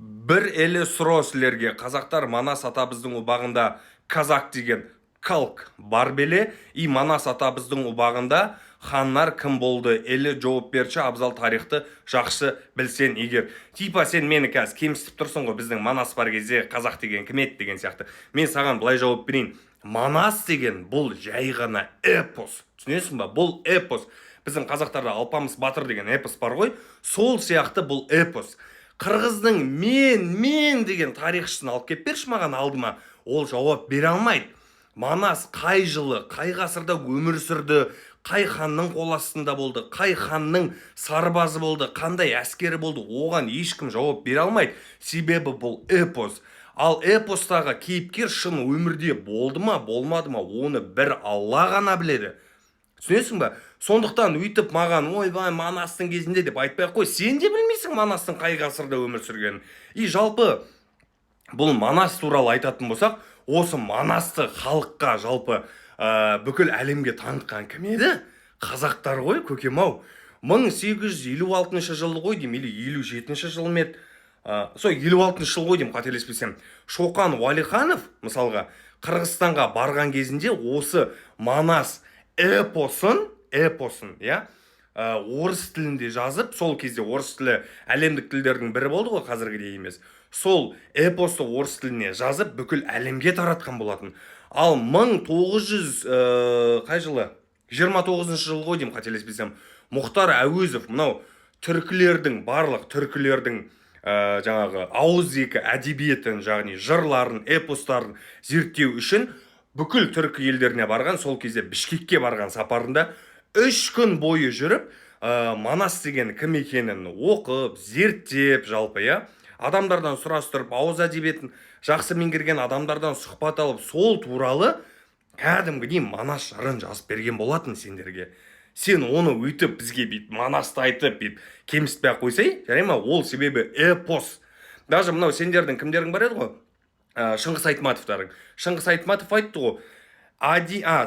Бір елі сұро сілерге, қазақтар Манас атабыздың ұбағында казак деген калк бар беле, и Манас атабыздың ұбағында ханнар кім болды, елі жауап берші, абзал тарихты жақсы білсен егер. Типа сен мені қазір кемсітіп тұрсың ғой, біздің Манас бар кезде қазақ деген кім еді деген сияқты. Мен саған былай жауап берейін. Манас деген бұл жай ғана эпос. Түсінесің ба? Бұл эпос. Біздің қазақтарда Алпамыс батыр деген эпос бар ғой, сол сияқты бұл эпос. Қырғыздың мен деген тарихшысын алып кеп берші маған алдыма, ол жауап бере алмайды. Манас қай жылы, қай ғасырда өмір сүрді, қай ханның қол астында болды, қай ханның сарбазы болды, қандай әскері болды, оған ешкім жауап бере алмайды. Себебі бұл эпос. Ал эпостағы кейіпкер шын өмірде болды ма, болмады ма, оны бір Алла ғана біледі. Түсінесің ба? Сондықтан өйтіп маған ойбай Манастың кезінде деп айтпай ақ қой. Сен де білмейсің Манастың қай ғасырда өмір сүргенін. И жалпы бұл Манас туралы айтатын болсақ, осы Манасты халыққа жалпы бүкіл әлемге танытқан кім еді? Қазақтар ғой, көкем-ау. 1856 жылы ғой деймін, или 57 жыл ме еді? Сол 56 жыл ғой деймін, қателеспесем. Шоқан Уәлиханов, мысалға, Қырғызстанға барған кезінде осы Манас эпосын, я, орыс тілінде жазып, сол кезде орыс тілі әлемдік тілдердің бірі болды ғой, қазіргідей емес. Сол эпосты орыс тіліне жазып, бүкіл әлемге таратқан болатын. Ал 1900 қай жылы? 29 жыл ғой деймін, қателеспесем. Мұхтар Әуезов, мынау түркілердің, барлық түркілердің жаңағы ауызекі әдебиетін, яғни жырларын, эпостарын зерттеу үшін бүкіл түркі елдеріне барған, сол кезде Бішкекке барған сапарында 3 күн бойы жүріп, Манас деген кім екенін оқып, зерттеп, жалпы, адамдардан сұрастырып, ауыз әдебиетін жақсы меңгерген адамдардан сұхбат алып, сол туралы кәдімгідей Манас жырын жазып берген болатын сендерге. Сен оны өйтіп бізге бейт Манасты айтып бейт кемсітпей қойсай, жарай ма? Ол себебі эпос. Даже мынау сендердің кімдерің бар еді ғой? Шыңғыс Айтматовтарың. Шыңғыс Айтматов айтты ғой,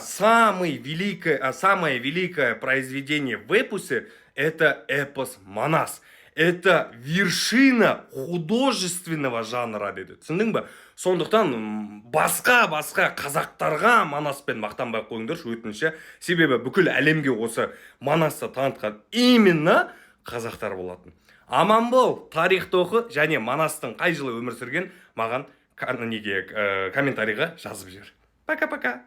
самое великое произведение в эпосе — это эпос Манас. Это вершина художественного жанра деді. Түсіндің ба? Сондықтан басқа қазақтарға Манаспен мақтанбай қойыңдаршы, өтініші. Себебі бүкіл әлемге осы Манасты танытқан именно қазақтар болатын. Аман бол, тарихты оқы, және Манастың қай жылы өмір сүрген маған комментарийға жазып жібер. Пока-пока.